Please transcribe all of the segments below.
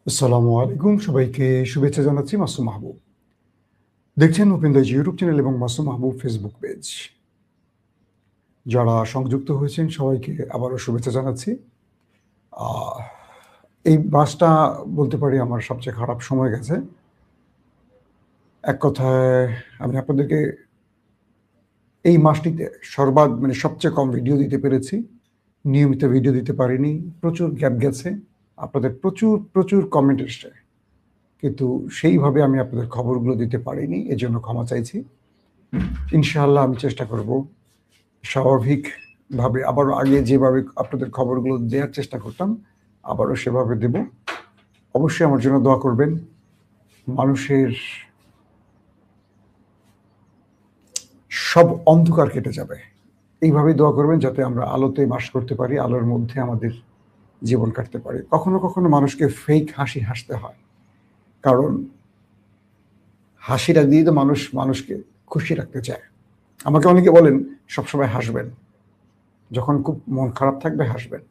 আসসালামু আলাইকুম, সবাইকে শুভেচ্ছা জানাচ্ছি। মাসুম মাহবুব দেখছেন ওপেন দ্য ইউটিউব চ্যানেল এবং মাসুম মাহবুব ফেসবুক পেজ। যারা সংযুক্ত হয়েছেন সবাইকে আবারও শুভেচ্ছা জানাচ্ছি। আহ, এই মাসটা বলতে পারি আমার সবচেয়ে খারাপ সময় গেছে। এক কথায় আমি আপনাদেরকে এই মাসটিতে সবচেয়ে কম ভিডিও দিতে পেরেছি, নিয়মিত ভিডিও দিতে পারিনি, প্রচুর গ্যাপ গেছে। আপনাদের প্রচুর প্রচুর কমেন্ট এসছে, কিন্তু সেইভাবে আমি আপনাদের খবরগুলো দিতে পারিনি, এজন্য ক্ষমা চাইছি। ইনশাআল্লাহ আমি চেষ্টা করব স্বাভাবিকভাবে আবারও আগে যেভাবে আপনাদের খবরগুলো দেওয়ার চেষ্টা করতাম আবারও সেভাবে দেব। অবশ্যই আমার জন্য দোয়া করবেন। মানুষের সব অন্ধকার কেটে যাবে, এইভাবেই দোয়া করবেন যাতে আমরা আলোতে বাস করতে পারি, আলোর মধ্যে আমাদের জীবন কাটতে পারি। কখনো কখনো মানুষকে ফেক হাসি হাসতে হয়, কারণ হাসিটা দিয়ে তো মানুষ মানুষকে খুশি রাখতে চায়। আমাকে অনেকে বলেন সবসময় হাসবেন, যখন খুব মন খারাপ থাকবে হাসবেন।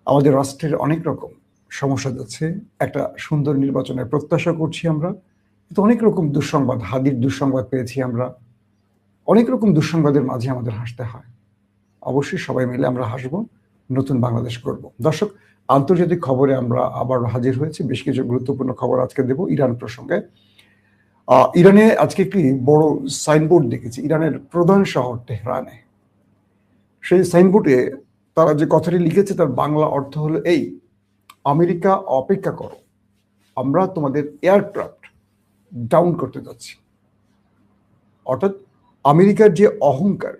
আমাদের রাষ্ট্রের অনেক রকম সমস্যা যাচ্ছে, একটা সুন্দর নির্বাচনের প্রত্যাশা করছি আমরা, কিন্তু অনেক রকম দুঃসংবাদ, হাদির দুঃসংবাদ পেয়েছি আমরা। অনেক রকম দুঃসংবাদের মাঝে আমাদের হাসতে হয়। অবশ্যই সবাই মিলে আমরা হাসবো, নতুন বাংলাদেশ করব। দর্শক, আন্তর্জাতিক খবরে আমরা আবার হাজির হয়েছি। বেশ কিছু গুরুত্বপূর্ণ খবর আজকে দেব ইরান প্রসঙ্গে। ইরানে আজকে একটি বড় সাইনবোর্ড দেখেছি, ইরানের প্রধান শহর তেহরানে। সেই সাইনবোর্ডে তারা যে কথাটি লিখেছে তার বাংলা অর্থ হলো এই: আমেরিকা অপেক্ষা করো, আমরা তোমাদের এয়ারক্রাফট ডাউন করতে যাচ্ছি। অর্থাৎ আমেরিকার যে অহংকার,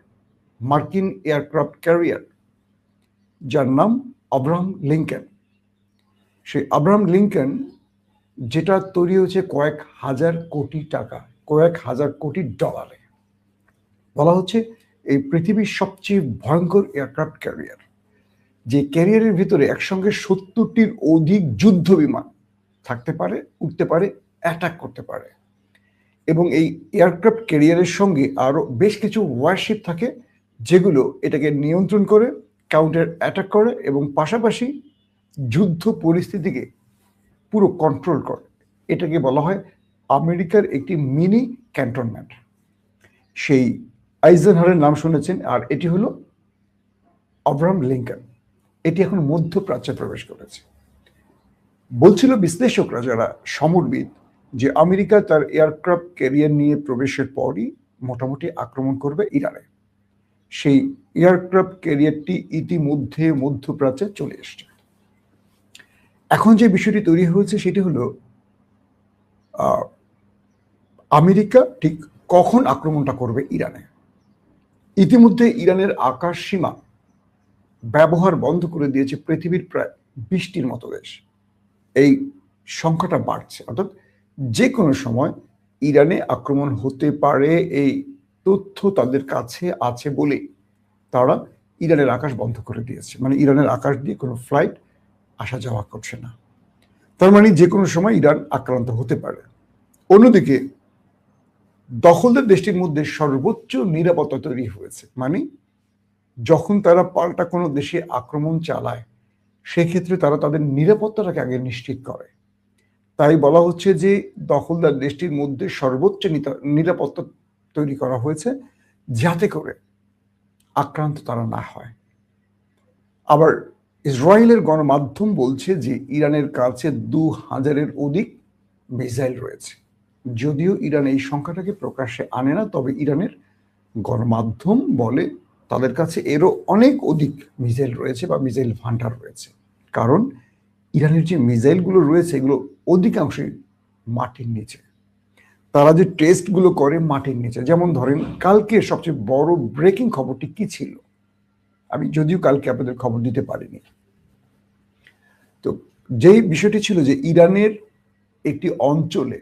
মার্কিন এয়ারক্রাফট ক্যারিয়ার যার নাম আব্রাহাম লিঙ্কন, সেই আব্রাহাম লিঙ্কন যেটা তৈরি হয়েছে কয়েক হাজার কোটি টাকা, কয়েক হাজার কোটি ডলারে। বলা হচ্ছে এই পৃথিবীর সবচেয়ে ভয়ঙ্কর এয়ারক্রাফট ক্যারিয়ার, যে ক্যারিয়ারের ভিতরে একসঙ্গে 70টির অধিক যুদ্ধ বিমান থাকতে পারে, উঠতে পারে, অ্যাটাক করতে পারে। এবং এই এয়ারক্রাফট ক্যারিয়ারের সঙ্গে আরও বেশ কিছু ওয়ারশিপ থাকে, যেগুলো এটাকে নিয়ন্ত্রণ করে, কাউন্টার অ্যাটাক করে এবং পাশাপাশি যুদ্ধ পরিস্থিতিকে পুরো কন্ট্রোল করে। এটাকে বলা হয় আমেরিকার একটি মিনি ক্যান্টনমেন্ট। সেই আইজেনহাওয়ারের নাম শুনেছেন, আর এটি হলো আব্রাহাম লিঙ্কন। এটি এখন মধ্যপ্রাচ্যে প্রবেশ করেছে। বলছিল বিশ্লেষকরা যারা সমরবিদ, যে আমেরিকা তার এয়ারক্রাফট ক্যারিয়ার নিয়ে প্রবেশের পরই মোটামুটি আক্রমণ করবে ইরানে। সেই এয়ারক্রাফট ক্যারিয়ারটি ইতিমধ্যে মধ্যপ্রাচ্যে চলে এসছে। এখন যে বিষয়টি তৈরি হয়েছে সেটি হলো আমেরিকা ঠিক কখন আক্রমণটা করবে ইরানে। ইতিমধ্যে ইরানের আকাশ সীমা ব্যবহার বন্ধ করে দিয়েছে পৃথিবীর প্রায় 20টির মতো দেশ। এই সংখ্যাটা বাড়ছে, অর্থাৎ যে কোনো সময় ইরানে আক্রমণ হতে পারে এই তথ্য তাদের কাছে আছে বলে তারা ইরানের আকাশ বন্ধ করে দিয়েছে। মানে ইরানের আকাশ দিয়ে কোনো ফ্লাইট আসা যাওয়া করছে না। তার মানে যে কোনো সময় ইরান আক্রান্ত হতে পারে। অন্যদিকে দখলদার দেশটির মধ্যে সর্বোচ্চ নিরাপত্তা তৈরি হয়েছে, মানে যখন তারা পাল্টা কোনো দেশে আক্রমণ চালায় সেক্ষেত্রে তারা তাদের নিরাপত্তাটাকে আগে নিশ্চিত করে। তাই বলা হচ্ছে যে দখলদার দেশটির মধ্যে সর্বোচ্চ নিরাপত্তা তৈরি করা হয়েছে, যাতে করে আক্রান্ত তারা না হয়। আবার ইসরায়েলের গণমাধ্যম বলছে যে ইরানের কাছে 2000-এর অধিক মিসাইল রয়েছে। যদিও ইরান এই সংখ্যাটাকে প্রকাশ্যে আনে না, তবে ইরানের গণমাধ্যম বলে তাদের কাছে এরও অনেক অধিক মিসাইল রয়েছে বা মিসাইল ভান্ডার রয়েছে। কারণ ইরানের যে মিসাইলগুলো রয়েছে এগুলো অধিকাংশই মাটির নিচে। তারা যে টেস্টগুলো করে মাটির নিচে। যেমন ধরেন কালকে সবচেয়ে বড় ব্রেকিং খবরটি কি ছিল, আমি যদিও কালকে আপনাদের খবর দিতে পারিনি। তো যেই বিষয়টি ছিল যে ইরানের একটি অঞ্চলে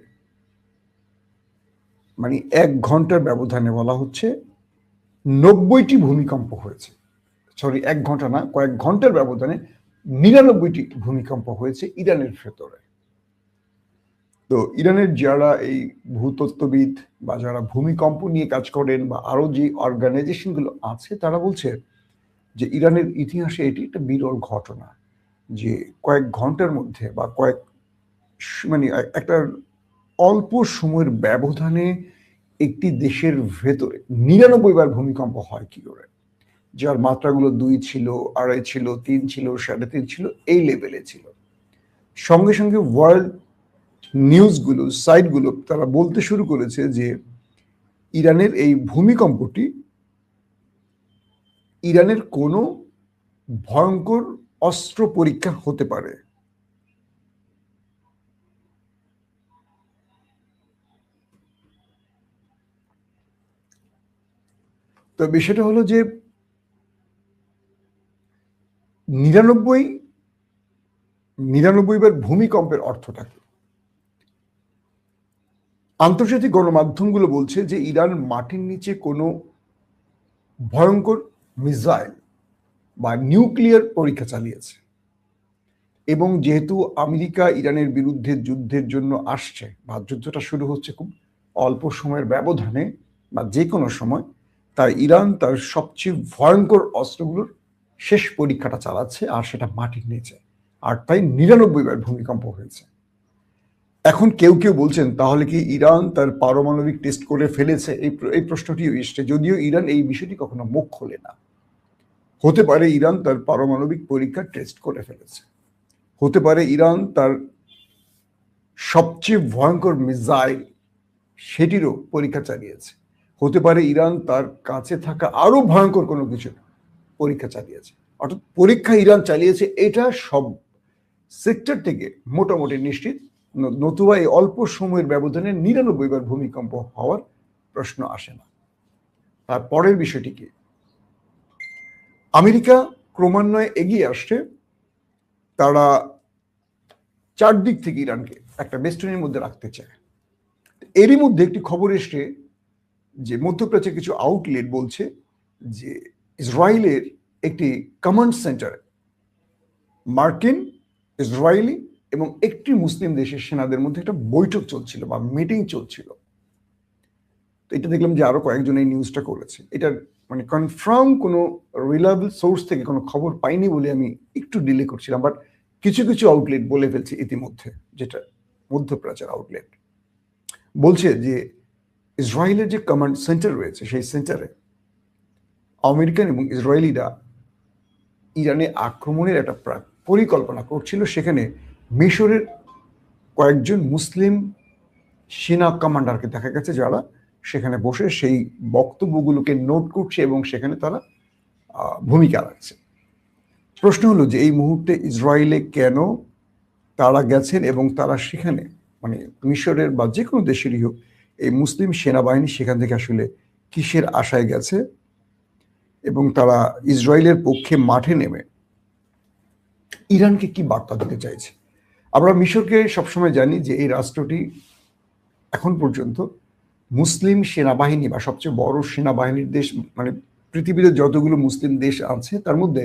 মানে 1 ঘন্টার ব্যবধানে বলা হচ্ছে 90টি ভূমিকম্প হয়েছে। সরি, 1 ঘন্টা না, কয়েক ঘন্টার ব্যবধানে 99টি ভূমিকম্প হয়েছে ইরানের ভেতরে। তো ইরানের যারা এই ভূতত্ত্ববিদ বা যারা ভূমিকম্প নিয়ে কাজ করেন বা আরো যে অর্গানাইজেশনগুলো আছে তারা বলছে যে ইরানের ইতিহাসে এটি একটা বিরল ঘটনা, যে কয়েক ঘন্টার মধ্যে বা কয়েক মানে একটা অল্প সময়ের ব্যবধানে একটি দেশের ভেতরে 99 বার ভূমিকম্প হয় কি করে, যার মাত্রাগুলো 2 ছিল, 2.5 ছিল, 3 ছিল, 3.5 ছিল, এই লেভেলে ছিল। সঙ্গে সঙ্গে ওয়ার্ল্ড নিউজগুলো, সাইটগুলো তারা বলতে শুরু করেছে যে ইরানের এই ভূমিকম্পটি ইরানের কোনো ভয়ঙ্কর অস্ত্র পরীক্ষা হতে পারে। তো বিষয়টা হলো যে 99 বার ভূমিকম্পের অর্থটা কি? আন্তর্জাতিক গণমাধ্যমগুলো বলছে যে ইরান মাটির নিচে কোনো ভয়ঙ্কর মিসাইল বা নিউক্লিয়ার পরীক্ষা চালিয়েছে, এবং যেহেতু আমেরিকা ইরানের বিরুদ্ধে যুদ্ধের জন্য আসছে বা যুদ্ধটা শুরু হচ্ছে খুব অল্প সময়ের ব্যবধানে বা যে কোনো সময়, তাই ইরান তার সবচেয়ে ভয়ঙ্কর অস্ত্রগুলোর শেষ পরীক্ষাটা চালাচ্ছে, আর সেটা মাটির নিচে, আর তাই 99 বার ভূমিকম্প হয়েছে। এখন কেউ কেউ বলছেন তাহলে কি ইরান তার পারমাণবিক টেস্ট করে ফেলেছে, এই প্রশ্নটিও এসছে, যদিও ইরান এই বিষয়টি কখনো মুখ খোলে না। হতে পারে ইরান তার পারমাণবিক পরীক্ষার টেস্ট করে ফেলেছে, হতে পারে ইরান তার সবচেয়ে ভয়ঙ্কর মিসাইল সেটিরও পরীক্ষা চালিয়েছে, হতে পারে ইরান তার কাছে থাকা আরো ভয়ঙ্কর কোনো কিছু পরীক্ষা চালিয়েছে। অর্থাৎ পরীক্ষা ইরান চালিয়েছে, এটা সব সেক্টর থেকে মোটামুটি নিশ্চিত, নতুবা এই অল্প সময়ের ব্যবধানে 99 বার ভূমিকম্প হওয়ার প্রশ্ন আসে না। তার পরের বিষয়টি কি, আমেরিকা ক্রমান্বয়ে এগিয়ে আসছে, তারা চারদিক থেকে ইরানকে একটা বেষ্টনীর মধ্যে রাখতে চায়। এরই মধ্যে একটি খবর এসছে যে মধ্যপ্রাচ্যের কিছু আউটলেট বলছে যে ইসরায়েলের একটি কমান্ড সেন্টারে মার্কিন, ইসরায়েলি এবং একটি মুসলিম দেশের সেনাদের মধ্যে একটা বৈঠক চলছিল বা মিটিং চলছিল। তো এটা দেখলাম যে আরো কয়েকজন এই নিউজটা করেছে। এটার মানে কনফার্ম কোনো রিলায়েবল সোর্স থেকে কোনো খবর পাইনি বলে আমি একটু ডিলে করছিলাম, বাট কিছু কিছু আউটলেট বলে ফেলছে ইতিমধ্যে, যেটা মধ্যপ্রাচ্যের আউটলেট বলছে যে ইসরায়েলের যে কমান্ড সেন্টার রয়েছে সেই সেন্টারে আমেরিকান এবং ইসরায়েলিরা ইরানে আক্রমণের একটা পরিকল্পনা করছিল। সেখানে মিশরের কয়েকজন মুসলিম সেনা কমান্ডারকে দেখা গেছে যারা সেখানে বসে সেই বক্তব্যগুলোকে নোট করছে এবং সেখানে তারা ভূমিকা রাখছে। প্রশ্ন হলো যে এই মুহূর্তে ইসরায়েলে কেন তারা গেছেন এবং তারা সেখানে মানে মিশরের বা যে কোনো দেশেরই হোক এই মুসলিম সেনাবাহিনী সেখান থেকে আসলে কিসের আশায় গেছে, এবং তারা ইসরায়েলের পক্ষে মাঠে নেমে ইরানকে কি বার্তা দিতে চাইছে। আমরা মিশরকে সবসময় জানি যে এই রাষ্ট্রটি এখন পর্যন্ত মুসলিম সেনাবাহিনী বা সবচেয়ে বড় সেনাবাহিনীর দেশ, মানে পৃথিবীতে যতগুলো মুসলিম দেশ আছে তার মধ্যে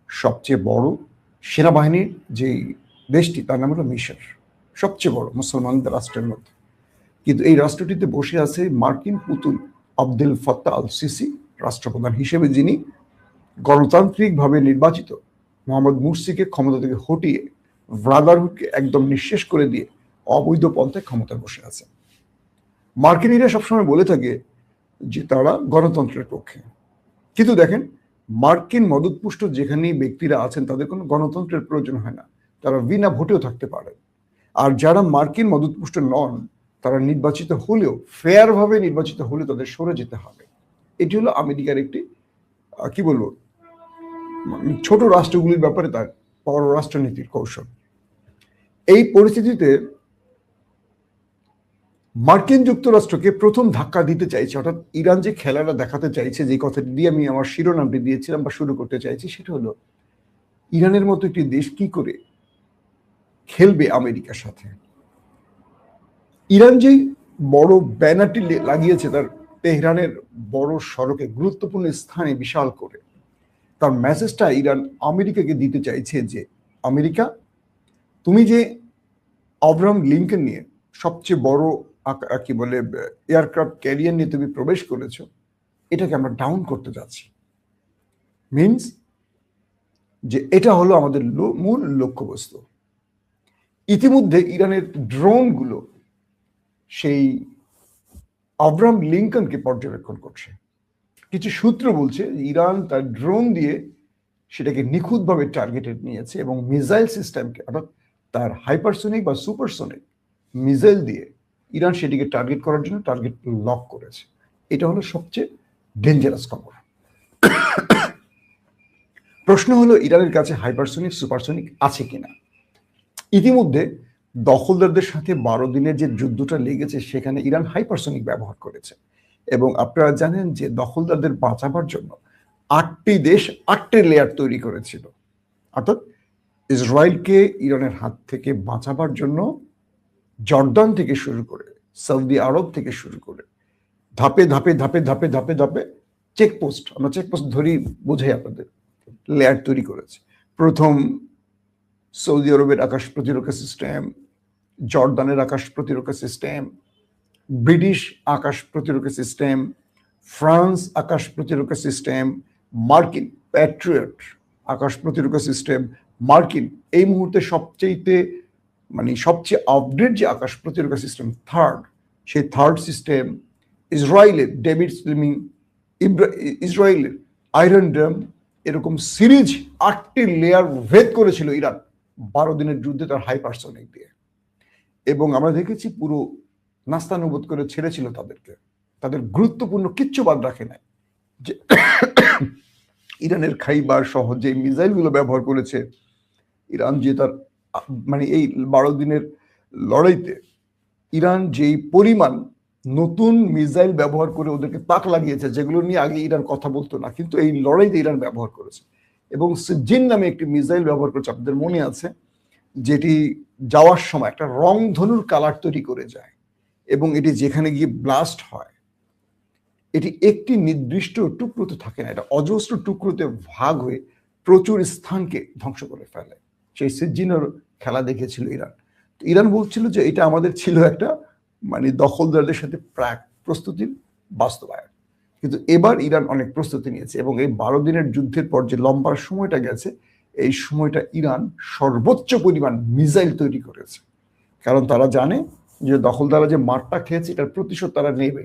সবচেয়ে বড় সেনাবাহিনীর যে দেশটি তার নাম হলো মিশর, সবচেয়ে বড় মুসলমানদের রাষ্ট্রের মধ্যে। কিন্তু এই রাষ্ট্রটিতে বসে আছে মার্কিন পুতুল আব্দুল ফাত্তাহ আল সিসি রাষ্ট্রপ্রধান হিসেবে, যিনি গণতান্ত্রিকভাবে নির্বাচিত মোহাম্মদ মুরসিকে ক্ষমতা থেকে হটিয়ে ব্রাদারহুডকে একদম নিঃশেষ করে দিয়ে অবৈধ পন্থায় ক্ষমতায় বসে আছে। মার্কিনীরা সবসময় বলে থাকে যে তারা গণতন্ত্রের পক্ষে, কিন্তু দেখেন মার্কিন মদতপুষ্ট যেখানেই ব্যক্তিরা আছেন তাদের কোনো গণতন্ত্রের প্রয়োজন হয় না, তারা বিনা ভোটেও থাকতে পারে। আর যারা মার্কিন মদতপুষ্ট নন তারা নির্বাচিত হলেও, ফেয়ার ভাবে নির্বাচিত হলে তাদের সরে যেতে হবে। এটি হলো আমেরিকার একটি কি বলবো ছোট রাষ্ট্রগুলির ব্যাপারে তার পররাষ্ট্রনীতির কৌশল। এই পরিস্থিতিতে মার্কিন যুক্তরাষ্ট্রকে প্রথম ধাক্কা দিতে চাইছে, অর্থাৎ ইরান যে খেলাটা দেখাতে চাইছে, যে কথাটি দিয়ে আমি আমার শিরোনামটি দিয়েছিলাম বা শুরু করতে চাইছি, সেটা হলো ইরানের মতো একটি দেশ কি করে খেলবে আমেরিকার সাথে। ইরান যেই বড় ব্যানারটি লাগিয়েছে তার তেহরানের বড় সড়কে গুরুত্বপূর্ণ স্থানে বিশাল করে, তার মেসেজটা ইরান আমেরিকাকে দিতে চাইছে যে আমেরিকা, তুমি যে আব্রাহাম লিঙ্কন নিয়ে সবচেয়ে বড় কি বলে এয়ারক্রাফট ক্যারিয়ার নিয়ে তুমি প্রবেশ করেছো, এটাকে আমরা ডাউন করতে যাচ্ছি। মিনস যে এটা হলো আমাদের মূল লক্ষ্যবস্তু। ইতিমধ্যে ইরানের ড্রোনগুলো সেই আব্রাহাম লিঙ্কনকে পর্যবেক্ষণ করছে। কিছু সূত্র বলছে ইরান তার ড্রোন দিয়ে সেটাকে নিখুঁতভাবে টার্গেটেড নিয়েছে এবং মিসাইল সিস্টেমকে, অর্থাৎ তার হাইপারসোনিক বা সুপারসোনিক মিসাইল দিয়ে ইরান সেটিকে টার্গেট করার জন্য টার্গেট লক করেছে। এটা হলো সবচেয়ে ডেঞ্জারাস খবর। প্রশ্ন হলো ইরানের কাছে হাইপারসোনিক সুপারসোনিক আছে কিনা। ইতিমধ্যে দখলদারদের সাথে 12 দিনের যে যুদ্ধটা লেগেছে সেখানে ইরান হাইপারসোনিক ব্যবহার করেছে এবং আপনারা জানেন যে দখলদারদের বাঁচাবার জন্য 8টি দেশ 8টি লেয়ার তৈরি করেছিল। অর্থাৎ ইসরায়েলকে ইরানের হাত থেকে বাঁচাবার জন্য জর্দান থেকে শুরু করে সৌদি আরব থেকে শুরু করে ধাপে ধাপে ধাপে ধাপে ধাপে ধাপে চেকপোস্ট, আমরা চেকপোস্ট ধরি বোঝাই আপনাদের, লেয়ার তৈরি করেছে। প্রথম সৌদি আরবের আকাশ প্রতিরক্ষা সিস্টেম, জর্দানের আকাশ প্রতিরক্ষা সিস্টেম, ব্রিটিশ আকাশ প্রতিরক্ষা সিস্টেম, ফ্রান্স আকাশ প্রতিরক্ষা সিস্টেম, মার্কিন প্যাট্রিয়ট আকাশ প্রতিরক্ষা সিস্টেম, মার্কিন এই মুহূর্তে সবচেয়ে আপডেট যে আকাশ প্রতিরক্ষা সিস্টেম সেই থার্ড সিস্টেম, ইসরায়েলের ডেভিড স্লিমিং, ইসরায়েলের আয়রন ড্রাম, এরকম সিরিজ 8টি লেয়ার ভেদ করেছিল ইরান 12 দিনের যুদ্ধে তার হাইপারসোনিক দিয়ে। এবং আমরা দেখেছি পুরো নাস্তানুবোধ করে ছেড়েছিল তাদেরকে, তাদের গুরুত্বপূর্ণ কিচ্ছু বাদ রাখে নাই। যে ইরানের খাইবার সহ যে মিসাইলগুলো ব্যবহার করেছে ইরান, যে তার এই 12 দিনের লড়াইতে ইরান যেই পরিমাণ নতুন মিসাইল ব্যবহার করে ওদেরকে তাক লাগিয়েছে, যেগুলো নিয়ে আগে ইরান কথা বলতো না, কিন্তু এই লড়াইতে ইরান ব্যবহার করেছে। এবং সিজিন নামে একটি মিসাইল ব্যবহার করেছে, আপনাদের মনে আছে, যেটি যাওয়ার সময় একটা রং ধনুর কালার তৈরি করে যায় এবং এটি যেখানে গিয়ে ব্লাস্ট হয় এটি একটি নির্দিষ্ট টুকরোতে থাকে না, এটা অজস্র টুকরোতে ভাগ হয়ে প্রচুর স্থানকে ধ্বংস করে ফেলে। সেই সিজিনের খেলা দেখেছিল ইরান। ইরান বলছিল যে এটা আমাদের ছিল একটা দখলদারদের সাথে প্রাক প্রস্তুতির বাস্তবায়ন, কিন্তু এবার ইরান অনেক প্রস্তুতি নিয়েছে এবং এই 12 দিনের যুদ্ধের পর যে লম্বা সময়টা গেছে, এই সময়টা ইরান সর্বোচ্চ পরিমাণ মিসাইল তৈরি করেছে। কারণ তারা জানে যে দখলদাররা যে মারটা খেয়েছে এটার প্রতিশোধ তারা নেবে।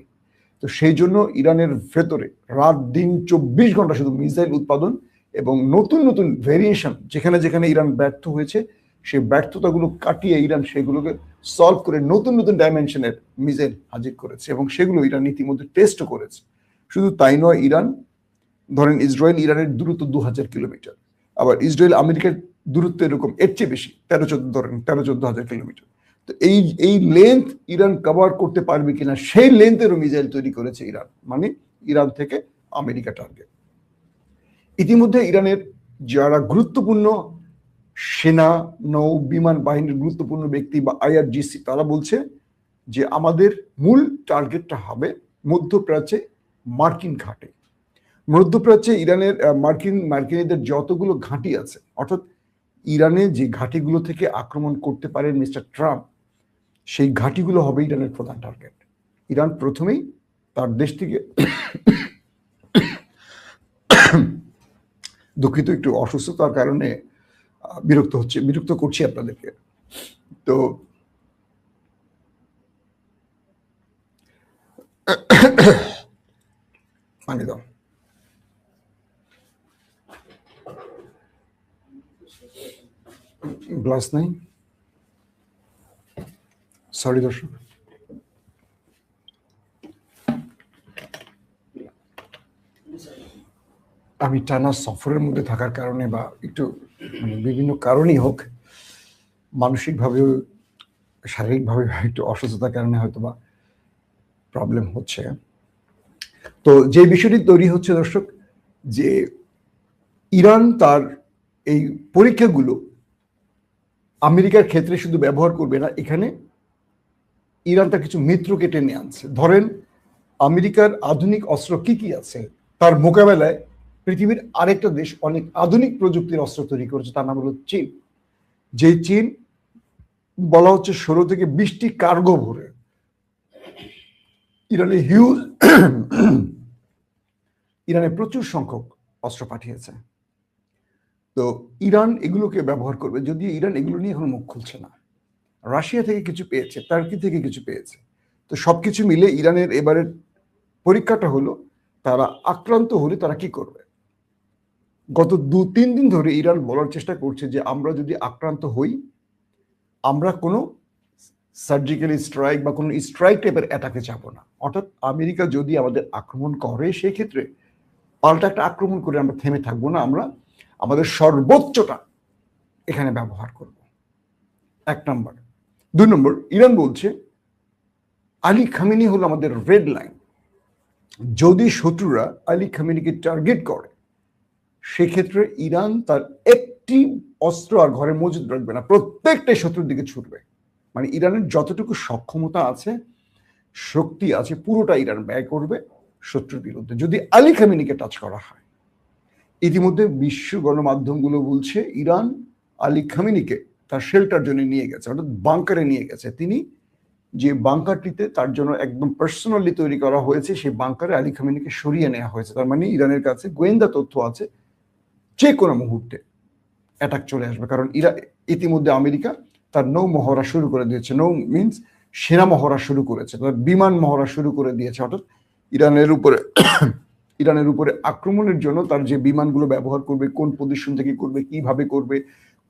তো সেই জন্য ইরানের ভেতরে রাত দিন 24 ঘন্টা শুধু মিসাইল উৎপাদন এবং নতুন নতুন ভেরিয়েশন, যেখানে যেখানে ইরান ব্যর্থ হয়েছে সেই ব্যর্থতাগুলো কাটিয়ে ইরান সেগুলোকে সলভ করে নতুন নতুন ডাইমেনশনের মিসাইল হাজির করেছে এবং সেগুলো ইরান ইতিমধ্যে টেস্টও করেছে। শুধু তাই নয়, ইরান ধরেন ইসরায়েল ইরানের দূরত্ব 2000 কিলোমিটার, আবার ইসরায়েল আমেরিকার দূরত্ব এরকম এর চেয়ে বেশি 13-14 হাজার কিলোমিটার। তো এই লেন্থ ইরান কভার করতে পারবে কিনা সেই লেন্থেরও মিসাইল তৈরি করেছে ইরান, ইরান থেকে আমেরিকা টার্গেট। ইতিমধ্যে ইরানের যারা গুরুত্বপূর্ণ সেনা নৌ বিমান বাহিনীর গুরুত্বপূর্ণ ব্যক্তি বা IRGC, তারা বলছে যে আমাদের মূল টার্গেটটা হবে মধ্যপ্রাচ্যে মার্কিন ঘাঁটি। মধ্যপ্রাচ্যে ইরানের মার্কিনীদের যতগুলো ঘাঁটি আছে, অর্থাৎ ইরানে যে ঘাঁটিগুলো থেকে আক্রমণ করতে পারেন মিস্টার ট্রাম্প, সেই ঘাঁটিগুলো হবে ইরানের প্রধান টার্গেট। ইরান প্রথমেই তার দেশ থেকে দুঃখিত, একটু অসুস্থতার কারণে বিরক্ত করছি আপনাদেরকে। তো পানি দাও। গ্লাস নাই, সরি দর্শক। আমি টানা সফরের মধ্যে থাকার কারণে বা একটু বিভিন্ন কারণেই হোক, মানসিকভাবেও শারীরিকভাবে একটু অসুস্থতার কারণে হয়তো বা প্রবলেম হচ্ছে। তো যে বিষয়টি তৈরি হচ্ছে দর্শক, যে ইরান তার এই পরীক্ষাগুলো আমেরিকার ক্ষেত্রে শুধু ব্যবহার করবে না, এখানে ইরান তার কিছু মিত্রকে টেনে আনছে। ধরেন আমেরিকার আধুনিক অস্ত্র কি কি আছে, তার মোকাবেলায় পৃথিবীর আরেকটা দেশ অনেক আধুনিক প্রযুক্তির অস্ত্র তৈরি করেছে, তার নাম হলো চীন। যে চীন বলা হচ্ছে 16 থেকে 20টি কার্গো ভরে ইরানে প্রচুর সংখ্যক অস্ত্র পাঠিয়েছে। তো ইরান এগুলোকে ব্যবহার করবে, যদিও ইরান এগুলো নিয়ে এখন মুখ খুলছে না। রাশিয়া থেকে কিছু পেয়েছে, টার্কি থেকে কিছু পেয়েছে। তো সবকিছু মিলে ইরানের এবারের পরীক্ষাটা হলো তারা আক্রান্ত হলে তারা কি করবে। গত 2-3 দিন ধরে ইরান বলার চেষ্টা করছে যে আমরা যদি আক্রান্ত হই, আমরা কোনো সার্জিক্যাল স্ট্রাইক বা কোনো স্ট্রাইক টাইপের অ্যাটাকে যাব না। অর্থাৎ আমেরিকা যদি আমাদের আক্রমণ করে, সেই ক্ষেত্রে পাল্টা একটা আক্রমণ করে আমরা থেমে থাকবো না, আমরা আমাদের সর্বোচ্চটা এখানে ব্যবহার করব। 1 নম্বর। 2 নম্বর, ইরান বলছে আলী খামেনি হলো আমাদের রেড লাইন। যদি শত্রুরা আলী খামেনিকে টার্গেট করে, সেক্ষেত্রে ইরান তার একটি অস্ত্র আর ঘরে মজুদ রাখবে না, প্রত্যেকটাই শত্রুর দিকে ছুটবে। মানে ইরানের যতটুকু সক্ষমতা আছে, শক্তি আছে, পুরোটা ইরান ব্যয় করবে শত্রুর বিরুদ্ধে যদি আলী খামেনিকে টাচ করা হয়। ইতিমধ্যে বিশ্ব গণমাধ্যমগুলো বলছে ইরান আলী খামেনিকে তার শেল্টার জন্য নিয়ে গেছে, অর্থাৎ বাংকারে নিয়ে গেছে। তিনি যে বাংকারটিতে তার জন্য একদম পার্সোনালি তৈরি করা হয়েছে, সেই বাংকারে আলী খামেনিকে সরিয়ে নেওয়া হয়েছে। তার মানে ইরানের কাছে গোয়েন্দা তথ্য আছে যে কোনো মুহূর্তে অ্যাটাক চলে আসবে। কারণ ইতিমধ্যে আমেরিকা তার নৌ মহড়া শুরু করে দিয়েছে। নৌ মিনস সেনা মহড়া শুরু করেছে, তার বিমান মহড়া শুরু করে দিয়েছে। অর্থাৎ ইরানের উপরে আক্রমণের জন্য তার যে বিমানগুলো ব্যবহার করবে, কোন পজিশন থেকে করবে, কিভাবে করবে,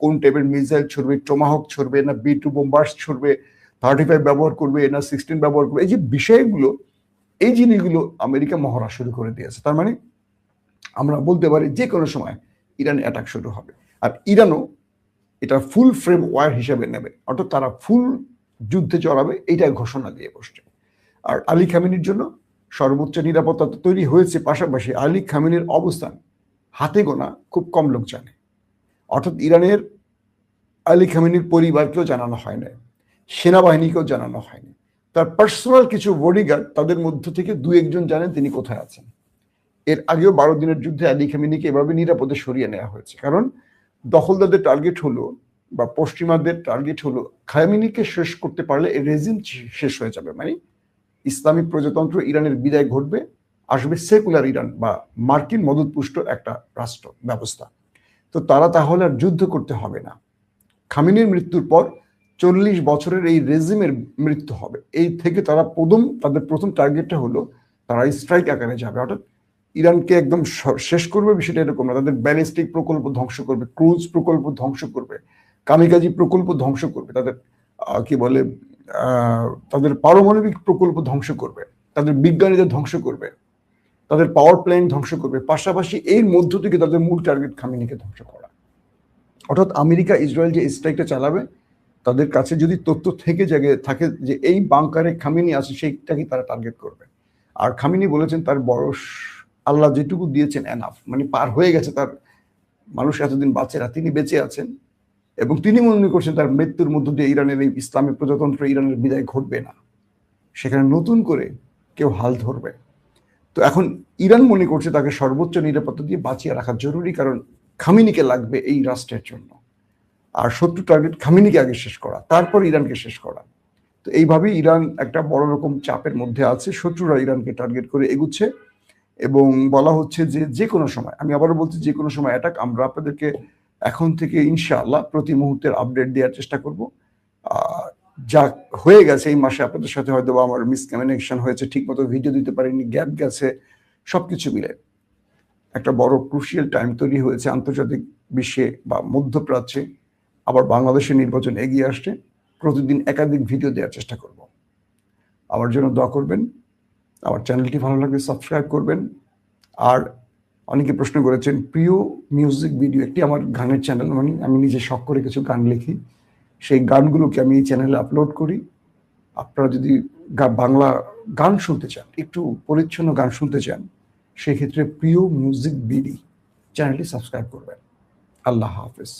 কোন টাইপের মিসাইল ছড়বে, টমাহক ছড়বে না B2 বোম্বার্স ছড়বে, 35 ব্যবহার করবে না 16 ব্যবহার করবে, এই যে বিষয়গুলো, এই জিনিসগুলো আমেরিকা মহড়া শুরু করে দিয়েছে। তার মানে আমরা বলতে পারি যে কোনো সময় ইরান অ্যাটাক শুরু হবে। আর ইরানও এটা ফুল ফ্রেম ওয়ার হিসেবে নেবে, অর্থাৎ তারা ফুল যুদ্ধে চড়াবে, এইটা ঘোষণা দিয়ে বসছে। আর আলী খামেনির জন্য সর্বোচ্চ নিরাপত্তা তৈরি হয়েছে, পাশাপাশি আলী খামেনির অবস্থান হাতে গোনা খুব কম লোক জানে। অর্থাৎ ইরানের আলী খামেনির পরিবারকেও জানানো হয় না, সেনাবাহিনীকেও জানানো হয়নি। তার পার্সোনাল কিছু বডিগার্ড, তাদের মধ্য থেকে 2-1 জন জানেন তিনি কোথায় আছেন। এর আগেও 12 দিনের যুদ্ধে আলী খামেনিকে এভাবে নিরাপদে সরিয়ে নেওয়া হয়েছে। কারণ দখলদারদের টার্গেট হলো বা পশ্চিমাদের টার্গেট হলো খামেনিকে শেষ করতে পারলে এই রেজিম শেষ হয়ে যাবে। মানে ইসলামিক প্রজাতন্ত্র ইরানের বিদায় ঘটবে, আসবে সেকুলার ইরান বা মার্কিন মদতপুষ্ট একটা রাষ্ট্র ব্যবস্থা। তো তারা তাহলে আর যুদ্ধ করতে হবে না। খামেনির মৃত্যুর পর 40 বছরের এই রেজিমের মৃত্যু হবে। এই থেকে তাদের প্রথম টার্গেটটা হলো তারা স্ট্রাইক আকারে যাবে, অর্থাৎ ইরানকে একদম শেষ করবে। বিষয়টা এরকম না, তাদের ব্যালিস্টিক প্রকল্প ধ্বংস করবে, ক্রুজ প্রকল্প ধ্বংস করবে, কামিকাজি প্রকল্প ধ্বংস করবে, তাদের তাদের পারমাণবিক প্রকল্প ধ্বংস করবে, তাদের বিজ্ঞানীদের ধ্বংস করবে, তাদের পাওয়ার প্ল্যান্ট ধ্বংস করবে। পাশাপাশি এর মধ্য থেকে তাদের মূল টার্গেট খামেনিকে ধ্বংস করা। অর্থাৎ আমেরিকা ইসরায়েল যে স্ট্রাইকটা চালাবে, তাদের কাছে যদি তথ্য থাকে যে এই বাংকারে খামেনি আছে, সেইটাকে তারা টার্গেট করবে। আর খামেনি বলেছেন তার বয়স আল্লাহ যেটুকু দিয়েছেন এনাফ, মানে পার হয়ে গেছে, তার মানুষ এতদিন বাঁচে না, তিনি বেঁচে আছেন এবং তিনি মনে করছেন তার মৃত্যুর মধ্য দিয়ে ইরানের এই ইসলামিক প্রজাতন্ত্র ইরানের বিদায় ঘটবে না, সেখানে নতুন করে কেউ হাল ধরবে। তো এখন ইরান মনে করছে তাকে সর্বোচ্চ নিরাপত্তা দিয়ে বাঁচিয়ে রাখা জরুরি, কারণ খামেনিকে লাগবে এই রাষ্ট্রের জন্য। আর শত্রু টার্গেট খামেনিকে আগে শেষ করা, তারপর ইরানকে শেষ করা। তো এইভাবেই ইরান একটা বড় রকম চাপের মধ্যে আছে, শত্রুরা ইরানকে টার্গেট করে এগুচ্ছে এবং বলা হচ্ছে যে কোনো সময়, আমি আবারও বলছি, যে কোনো সময় অ্যাটাক। আমরা আপনাদেরকে এখন থেকে ইনশাআল্লাহ প্রতি মুহূর্তের আপডেট দেওয়ার চেষ্টা করব। যা হয়ে গেছে এই মাসে আপনাদের সাথে হয়তো আমার মিসকমিউনিকেশন হয়েছে, ঠিকমতো ভিডিও দিতে পারিনি, গ্যাপ গেছে, সবকিছু মিলে একটা বড় ক্রুশিয়াল টাইম তৈরি হয়েছে আন্তর্জাতিক বিশ্বে বা মধ্যপ্রাচ্যে। আবার বাংলাদেশের নির্বাচন এগিয়ে আসছে, প্রতিদিন একাধিক ভিডিও দেওয়ার চেষ্টা করব। আমার জন্য দোয়া করবেন, আমার চ্যানেলটি ভালো লাগলে সাবস্ক্রাইব করবেন। আর অনেকে প্রশ্ন করেছেন প্রিয় মিউজিক ভিডিও, একটি আমার গানের চ্যানেল, মানে আমি নিজে শখ করে কিছু গান লিখি, সেই গানগুলোকে আমি এই চ্যানেলে আপলোড করি। আপনারা যদি বাংলা গান শুনতে চান, একটু পরিচ্ছন্ন গান শুনতে চান, সেক্ষেত্রে প্রিয় মিউজিক ভিডিও চ্যানেলটি সাবস্ক্রাইব করবেন। আল্লাহ হাফেজ।